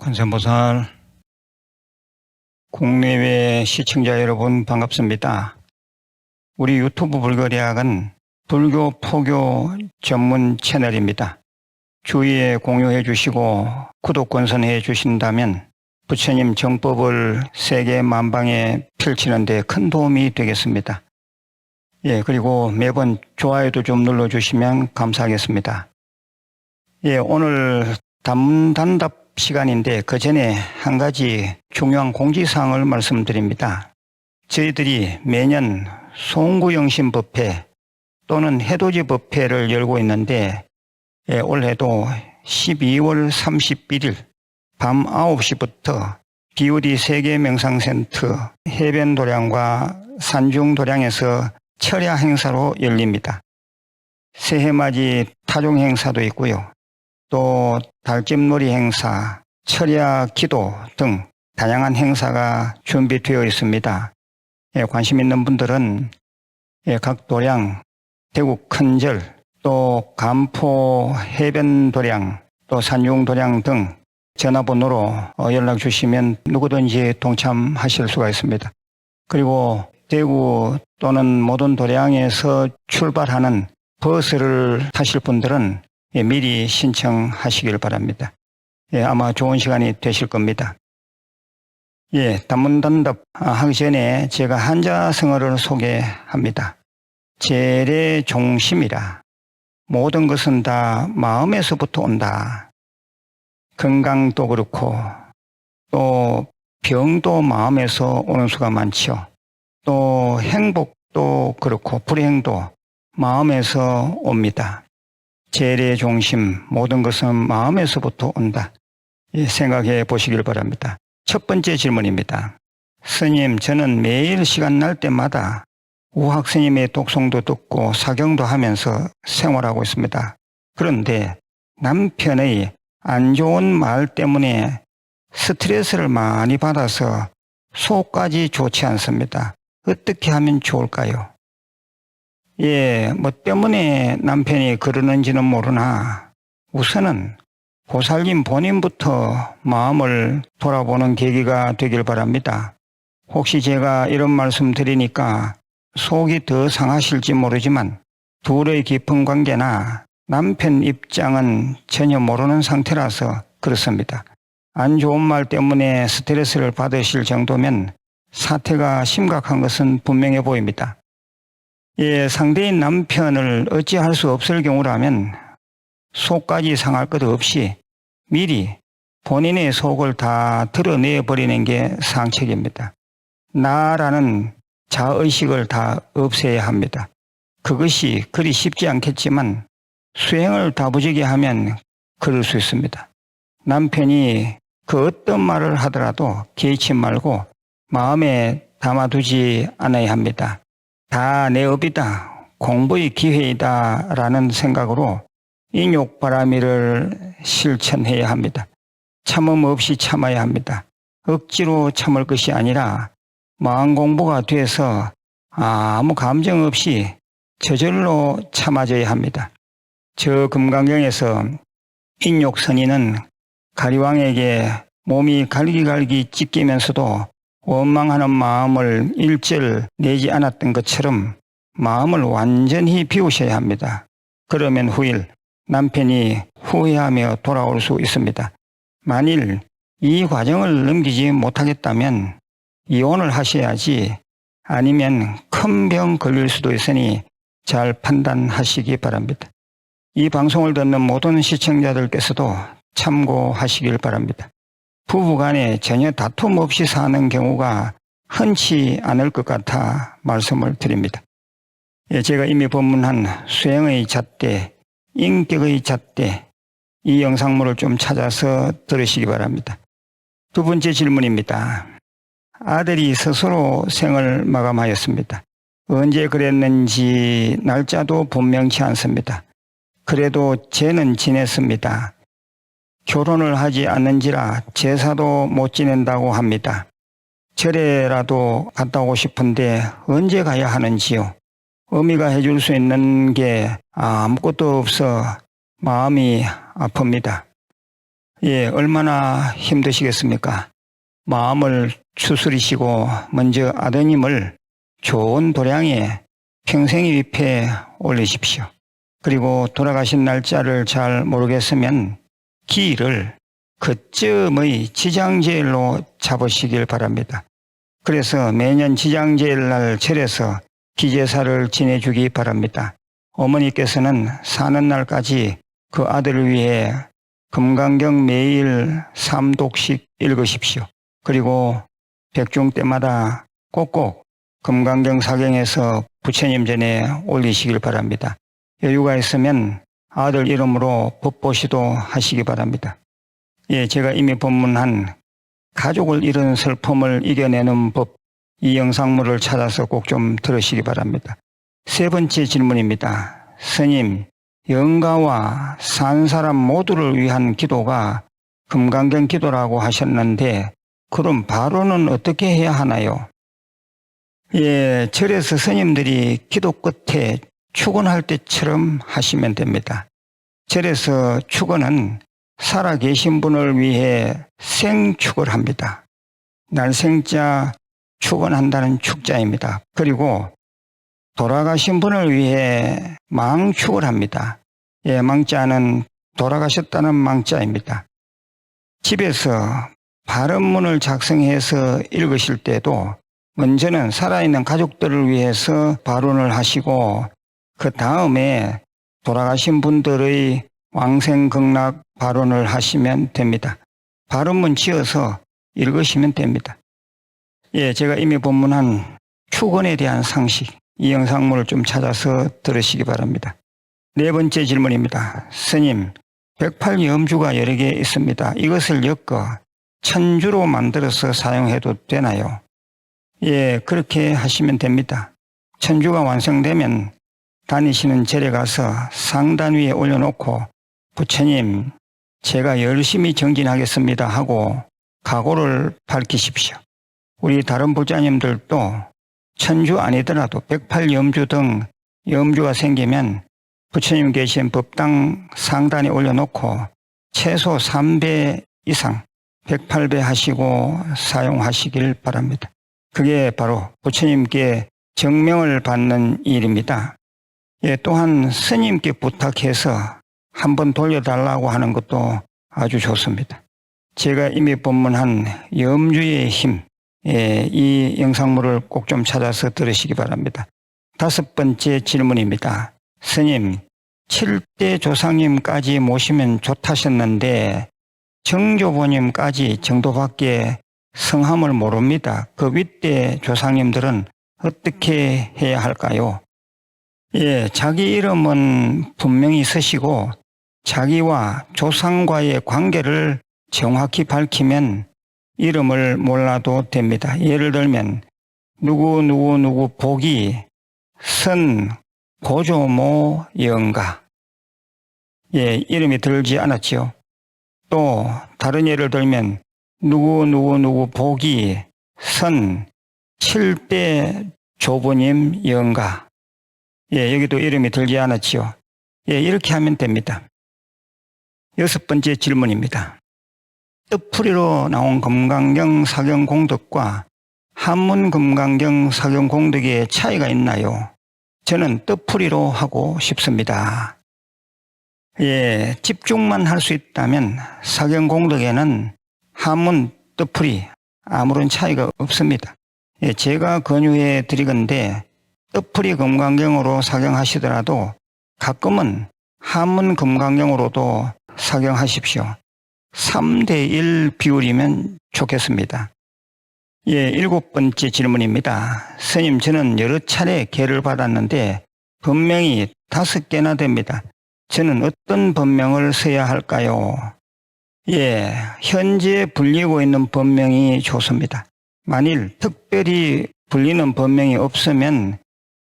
관세음보살, 국내외 시청자 여러분 반갑습니다. 우리 유튜브 불거리학은 불교 포교 전문 채널입니다. 주위에 공유해 주시고 구독 권선해 주신다면 부처님 정법을 세계 만방에 펼치는 데 큰 도움이 되겠습니다. 그리고 매번 좋아요도 좀 눌러주시면 감사하겠습니다. 오늘 단문단답 시간인데 그 전에 한 가지 중요한 공지사항을 말씀드립니다. 저희들이 매년 송구영신법회 또는 해돋이 법회를 열고 있는데 올해도 12월 31일 밤 9시부터 BOD 세계명상센터 해변도량과 산중도량에서 철야 행사로 열립니다. 새해맞이 타종 행사도 있고요. 또 달집놀이 행사, 철야 기도 등 다양한 행사가 준비되어 있습니다. 관심 있는 분들은 각 도량, 대구 큰절, 또 간포 해변도량, 또 산중도량 등 전화번호로 연락 주시면 누구든지 동참하실 수가 있습니다. 그리고 대구 또는 모든 도량에서 출발하는 버스를 타실 분들은 미리 신청하시길 바랍니다. 아마 좋은 시간이 되실 겁니다. 단문단답 하기 전에 제가 한자성어를 소개합니다. 재래종심이라. 모든 것은 다 마음에서부터 온다. 건강도 그렇고 또 병도 마음에서 오는 수가 많죠. 또 행복도 그렇고 불행도 마음에서 옵니다. 재래종심, 모든 것은 마음에서부터 온다. 생각해 보시길 바랍니다. 첫 번째 질문입니다. 스님, 저는 매일 시간 날 때마다 우학 스님의 독송도 듣고 사경도 하면서 생활하고 있습니다. 그런데 남편의 안 좋은 말 때문에 스트레스를 많이 받아서 속까지 좋지 않습니다. 어떻게 하면 좋을까요? 뭐 때문에 남편이 그러는지는 모르나 우선은 보살님 본인부터 마음을 돌아보는 계기가 되길 바랍니다. 혹시 제가 이런 말씀 드리니까 속이 더 상하실지 모르지만 둘의 깊은 관계나 남편 입장은 전혀 모르는 상태라서 그렇습니다. 안 좋은 말 때문에 스트레스를 받으실 정도면 사태가 심각한 것은 분명해 보입니다. 상대인 남편을 어찌할 수 없을 경우라면 속까지 상할 것 없이 미리 본인의 속을 다 드러내 버리는 게 상책입니다. 나라는 자의식을 다 없애야 합니다. 그것이 그리 쉽지 않겠지만 수행을 다부지게 하면 그럴 수 있습니다. 남편이 그 어떤 말을 하더라도 개의치 말고 마음에 담아두지 않아야 합니다. 다 내 업이다, 공부의 기회이다 라는 생각으로 인욕바라미를 실천해야 합니다. 참음 없이 참아야 합니다. 억지로 참을 것이 아니라 마음 공부가 돼서 아무 감정 없이 저절로 참아져야 합니다. 저 금강경에서 인욕선인은 가리왕에게 몸이 갈기갈기 찢기면서도 원망하는 마음을 일절 내지 않았던 것처럼 마음을 완전히 비우셔야 합니다. 그러면 후일 남편이 후회하며 돌아올 수 있습니다. 만일 이 과정을 넘기지 못하겠다면 이혼을 하셔야지 아니면 큰 병 걸릴 수도 있으니 잘 판단하시기 바랍니다. 이 방송을 듣는 모든 시청자들께서도 참고하시길 바랍니다. 부부간에 전혀 다툼 없이 사는 경우가 흔치 않을 것 같아 말씀을 드립니다. 제가 이미 법문한 수행의 잣대, 인격의 잣대, 이 영상물을 좀 찾아서 들으시기 바랍니다. 두 번째 질문입니다. 아들이 스스로 생을 마감하였습니다. 언제 그랬는지 날짜도 분명치 않습니다. 그래도 죄는 지냈습니다. 결혼을 하지 않는지라 제사도 못 지낸다고 합니다. 절에라도 갔다 오고 싶은데 언제 가야 하는지요? 어미가 해줄 수 있는 게 아무것도 없어 마음이 아픕니다. 얼마나 힘드시겠습니까? 마음을 추스리시고 먼저 아드님을 좋은 도량에 평생의 위패에 올리십시오. 그리고 돌아가신 날짜를 잘 모르겠으면 기일을 그쯤의 지장제일로 잡으시길 바랍니다. 그래서 매년 지장제일 날 절에서 기제사를 지내주기 바랍니다. 어머니께서는 사는 날까지 그 아들을 위해 금강경 매일 3독씩 읽으십시오. 그리고 백중 때마다 꼭꼭 금강경 사경에서 부처님 전에 올리시길 바랍니다. 여유가 있으면 아들 이름으로 법보시도 하시기 바랍니다. 제가 이미 법문한 가족을 잃은 슬픔을 이겨내는 법, 이 영상물을 찾아서 꼭 좀 들으시기 바랍니다. 세 번째 질문입니다. 스님, 영가와 산 사람 모두를 위한 기도가 금강경 기도라고 하셨는데 그럼 바로는 어떻게 해야 하나요? 절에서 스님들이 기도 끝에 축원할 때처럼 하시면 됩니다. 절에서 축원은 살아계신 분을 위해 생축을 합니다. 날생자 축원한다는 축자입니다. 그리고 돌아가신 분을 위해 망축을 합니다. 망자는 돌아가셨다는 망자입니다. 집에서 발음문을 작성해서 읽으실 때도 먼저는 살아있는 가족들을 위해서 발언을 하시고 그 다음에 돌아가신 분들의 왕생극락 발언을 하시면 됩니다. 발음문 지어서 읽으시면 됩니다. 제가 이미 본문한 축원에 대한 상식, 이 영상물을 좀 찾아서 들으시기 바랍니다. 네 번째 질문입니다. 스님, 108염주가 여러 개 있습니다. 이것을 엮어 천주로 만들어서 사용해도 되나요? 그렇게 하시면 됩니다. 천주가 완성되면 다니시는 절에 가서 상단 위에 올려놓고 부처님, 제가 열심히 정진하겠습니다 하고 각오를 밝히십시오. 우리 다른 부자님들도 천주 아니더라도 108염주 등 염주가 생기면 부처님 계신 법당 상단에 올려놓고 최소 3배 이상 108배 하시고 사용하시길 바랍니다. 그게 바로 부처님께 정명을 받는 일입니다. 또한 스님께 부탁해서 한번 돌려달라고 하는 것도 아주 좋습니다. 제가 이미 법문한 염주의 힘, 이 영상물을 꼭 좀 찾아서 들으시기 바랍니다. 다섯 번째 질문입니다. 스님, 7대 조상님까지 모시면 좋다셨는데 정조보님까지 정도밖에 성함을 모릅니다. 그 윗대 조상님들은 어떻게 해야 할까요? 자기 이름은 분명히 쓰시고 자기와 조상과의 관계를 정확히 밝히면 이름을 몰라도 됩니다. 예를 들면 누구 복이 선 고조모 영가, 이름이 들지 않았지요. 또 다른 예를 들면 누구 복이 선 7대 조부님 영가, 여기도 이름이 들지 않았지요. 이렇게 하면 됩니다. 여섯 번째 질문입니다. 뜻풀이로 나온 금강경 사경공덕과 한문 금강경 사경공덕의 차이가 있나요? 저는 뜻풀이로 하고 싶습니다. 집중만 할 수 있다면 사경공덕에는 한문 뜻풀이 아무런 차이가 없습니다. 제가 권유해 드리건대 뜻풀이 금강경으로 사경하시더라도 가끔은 한문 금강경으로도 사경하십시오. 3대1 비율이면 좋겠습니다. 일곱 번째 질문입니다. 스님, 저는 여러 차례 계를 받았는데 법명이 5개나 됩니다. 저는 어떤 법명을 써야 할까요? 현재 불리고 있는 법명이 좋습니다. 만일 특별히 불리는 법명이 없으면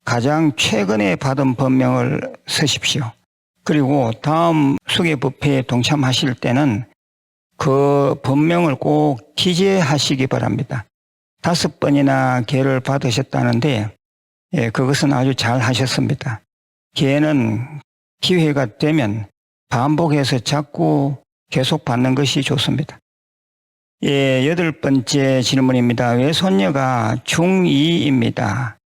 가장 최근에 받은 법명을 쓰십시오. 그리고 다음 수계법회에 동참하실 때는 그 법명을 꼭 기재하시기 바랍니다. 5번이나 계를 받으셨다는데 그것은 아주 잘 하셨습니다. 계는 기회가 되면 반복해서 자꾸 계속 받는 것이 좋습니다. 예, 8번째 질문입니다. 외손녀가 중2입니다.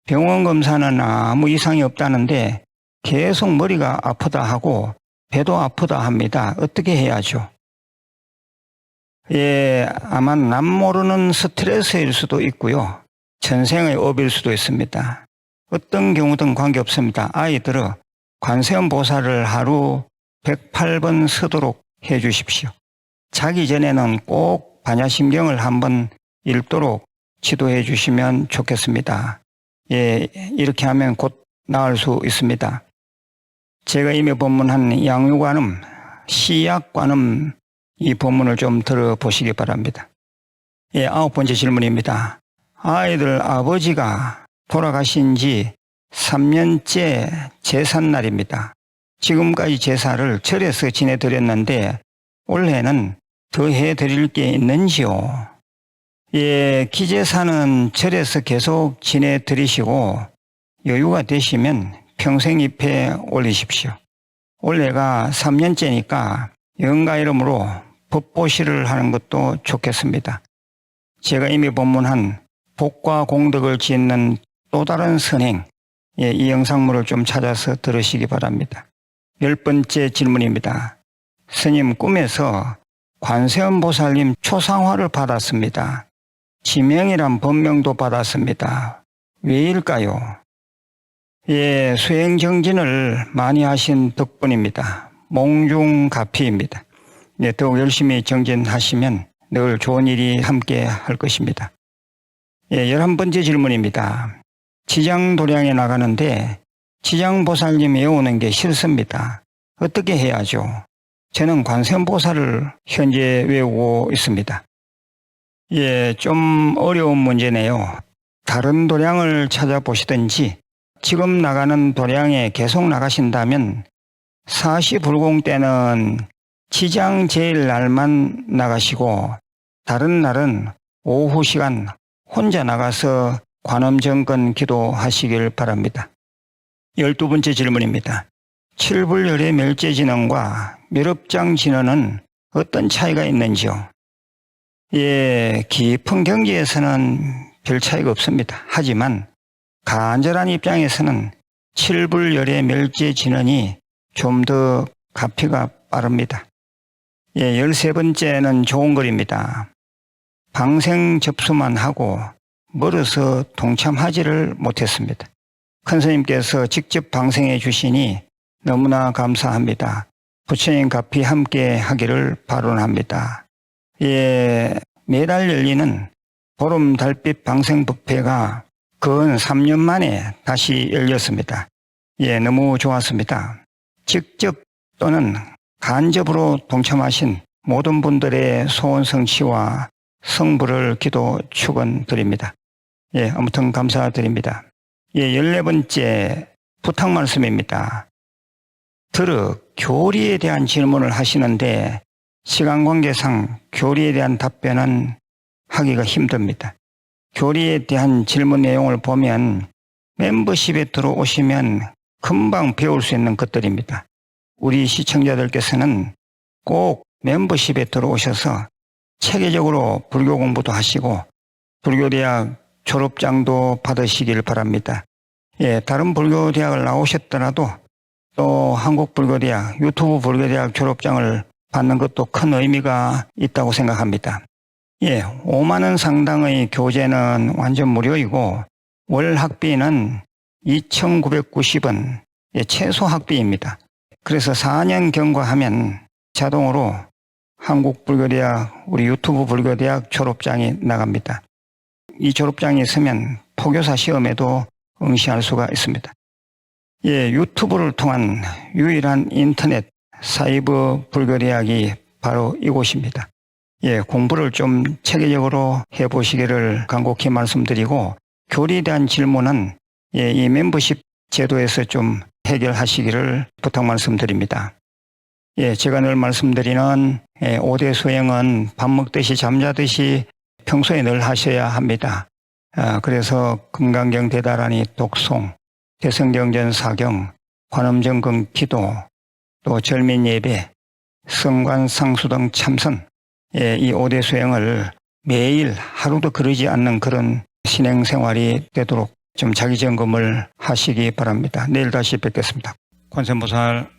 병원 검사는 아무 이상이 없다는데 계속 머리가 아프다 하고 배도 아프다 합니다. 어떻게 해야죠? 예, 아마 남 모르는 스트레스일 수도 있고요. 전생의 업일 수도 있습니다. 어떤 경우든 관계없습니다. 아이들은 관세음 보살을 하루 108번 쓰도록 해 주십시오. 자기 전에는 꼭 반야심경을 한번 읽도록 지도해 주시면 좋겠습니다. 예, 이렇게 하면 곧 나을 수 있습니다. 제가 이미 법문한 양유관음, 시약관음 이 법문을 좀 들어보시기 바랍니다. 예, 9번째 질문입니다. 아이들 아버지가 돌아가신 지 3년째 제삿날입니다. 지금까지 제사를 절에서 지내드렸는데 올해는 더 해드릴 게 있는지요? 예, 기제사는 절에서 계속 지내드리시고 여유가 되시면 평생 잎에 올리십시오. 올해가 3년째니까 영가 이름으로 법보시를 하는 것도 좋겠습니다. 제가 이미 법문한 복과 공덕을 짓는 또 다른 선행, 예, 이 영상물을 좀 찾아서 들으시기 바랍니다. 10번째 질문입니다. 스님, 꿈에서 관세음 보살님 초상화를 받았습니다. 지명이란 법명도 받았습니다. 왜일까요? 예, 수행정진을 많이 하신 덕분입니다. 몽중가피입니다. 예, 더욱 열심히 정진하시면 늘 좋은 일이 함께 할 것입니다. 예, 11번째 질문입니다. 지장도량에 나가는데 지장보살님 외우는 게 싫습니다. 어떻게 해야죠? 저는 관세음보살을 현재 외우고 있습니다. 예, 좀 어려운 문제네요. 다른 도량을 찾아보시든지 지금 나가는 도량에 계속 나가신다면 사시불공 때는 지장 제일 날만 나가시고 다른 날은 오후 시간 혼자 나가서 관음정건 기도하시길 바랍니다. 12번째 질문입니다. 칠불열의 멸제진언과 멸업장진언은 어떤 차이가 있는지요? 예, 깊은 경지에서는 별 차이가 없습니다. 하지만 간절한 입장에서는 칠불열의 멸제진언이 좀 더 가피가 빠릅니다. 예, 13번째는 좋은 글입니다. 방생 접수만 하고 멀어서 동참하지를 못했습니다. 큰 스님께서 직접 방생해 주시니 너무나 감사합니다. 부처님 가피 함께 하기를 발언합니다. 예, 매달 열리는 보름 달빛 방생 법회가 근 3년 만에 다시 열렸습니다. 예, 너무 좋았습니다. 직접 또는 간접으로 동참하신 모든 분들의 소원 성취와 성불을 기도 축원드립니다. 예, 아무튼 감사드립니다. 예, 14번째 부탁 말씀입니다. 교리에 대한 질문을 하시는데 시간 관계상 교리에 대한 답변은 하기가 힘듭니다. 교리에 대한 질문 내용을 보면 멤버십에 들어오시면 금방 배울 수 있는 것들입니다. 우리 시청자들께서는 꼭 멤버십에 들어오셔서 체계적으로 불교 공부도 하시고 불교대학 졸업장도 받으시길 바랍니다. 예, 다른 불교대학을 나오셨더라도 또 한국불교대학, 유튜브 불교대학 졸업장을 받는 것도 큰 의미가 있다고 생각합니다. 예, 5만 원 상당의 교재는 완전 무료이고 월 학비는 2,990원, 예, 최소 학비입니다. 그래서 4년 경과하면 자동으로 한국불교대학, 우리 유튜브 불교대학 졸업장이 나갑니다. 이 졸업장이 있으면 포교사 시험에도 응시할 수가 있습니다. 예, 유튜브를 통한 유일한 인터넷 사이버 불교대학이 바로 이곳입니다. 예, 공부를 좀 체계적으로 해보시기를 간곡히 말씀드리고 교리에 대한 질문은 예, 이 멤버십 제도에서 좀 해결하시기를 부탁 말씀드립니다. 예, 제가 늘 말씀드리는 5대 수행은 밥 먹듯이 잠자듯이 평소에 늘 하셔야 합니다. 그래서 금강경 대다라니 독송, 대성경전 사경, 관음정금 기도, 또 절민 예배, 성관, 상수 등 참선, 이 5대 수행을 매일 하루도 그러지 않는 그런 신행생활이 되도록 좀 자기 점검을 하시기 바랍니다. 내일 다시 뵙겠습니다. 관세음보살.